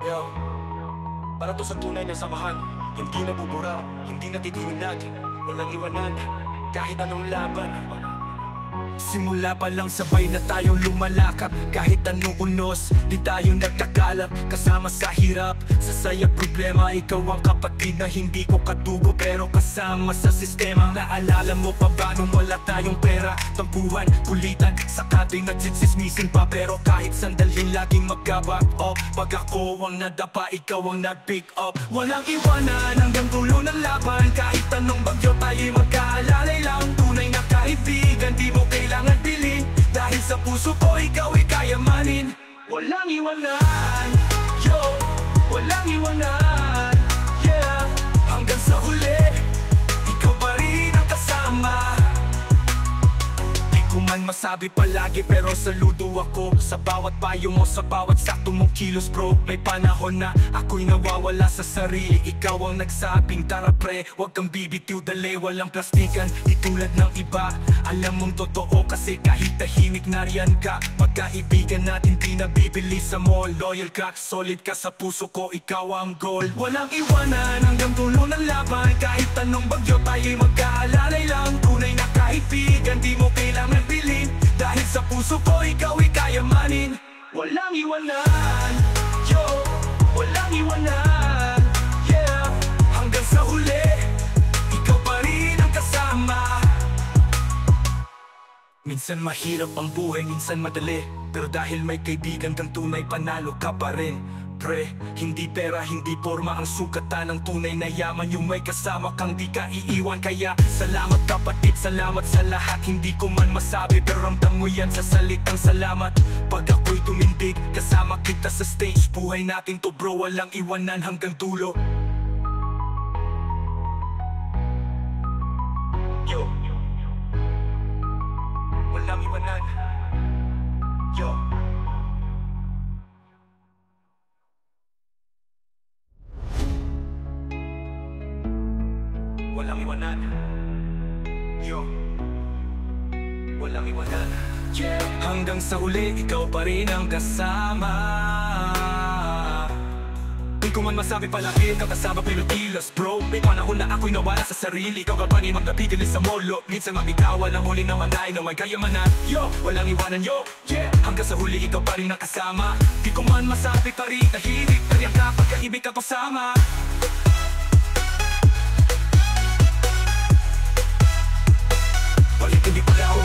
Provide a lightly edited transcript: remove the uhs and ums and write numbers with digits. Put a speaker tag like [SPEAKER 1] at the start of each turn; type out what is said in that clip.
[SPEAKER 1] Yo, para to sa tunay na samahan. Hindi nabubura, hindi natitinag, walang iwanan, kahit anong laban. Simula pa lang sabay na tayong lumalakad. Kahit anong unos, di tayo nagkakalap. Kasama sa hirap, sa saya problema. Ikaw ang kapatid na hindi ko katubo, pero kasama sa sistema. Naalala mo pa ba nung wala tayong pera? Tampuhan, kulitan, saka din nagsisismisin pa. Pero kahit sandalhin laging mag-back up. Pag ako ang nadapa, ikaw ang nag-pick up. Walang iwanan hanggang dulo ng laban. Kahit anong bagyo tayo'y magkaalalay lang. Tunay na kaibigan, di mo kailangan bilhin. Dahil sa puso ko, ikaw ay kayamanin. Walang iwanan, yo, walang iwanan, yeah. Hanggang sa huli, ikaw pa rin ang kasama. Di ko man masabi palagi, pero saludo ako sa bawat payo mo, sa bawat sakto mong kilos bro. May panahon na ako'y nawawala sa sarili. Ikaw ang nagsabing tara pre, huwag kang bibitiw, dali, walang plastikan. Di tulad ng iba, alam mong totoo kasi kahit tahimik nariyan ka. Magkaibigan natin di nabibili sa mall. Loyal ka, solid ka sa puso ko, ikaw ang goal. Walang iwanan hanggang dulo ng laban. Kahit anong bagyo tayo'y magkaalalay lang. Tunay na kaibigan, di mo kailangan bilhin. Dahil sa puso ko, ikaw ay kayamanin. Walang iwanan, yo, walang iwanan, yeah. Hanggang sa huli, ikaw pa rin ang kasama. Minsan mahirap ang buhay, minsan madali, pero dahil may kaibigan kang tunay, panalo ka pa rin. Pre, hindi pera, hindi forma ang sukatan ng tunay na yaman. Yung may kasama kang di ka iiwan. Kaya salamat kapatid, salamat sa lahat. Hindi ko man masabi, pero ramdam mo yan sa salitang salamat. Pag ako'y tumindig, kasama kita sa stage. Buhay natin to bro, walang iwanan hanggang dulo. Yo, walang iwanan, yo. Walang iwanan, yo, walang iwanan, yeah. Hanggang sa huli, ikaw pa rin ang kasama. Di ko man masabi palagi, kakasama pero kilos bro. May panahon na ako'y nawala sa sarili. Ikaw ka pa rin magkapigilis sa molo. Minsan mabitawan ang huli ng manay na may kayamanan. Yo, walang iwanan yo, yeah. Hanggang sa huli, ikaw pa rin ang kasama. Di ko man masabi pa rin tahimik, pero ang kapag-kaibig ka kasama. Balik hindi pala ako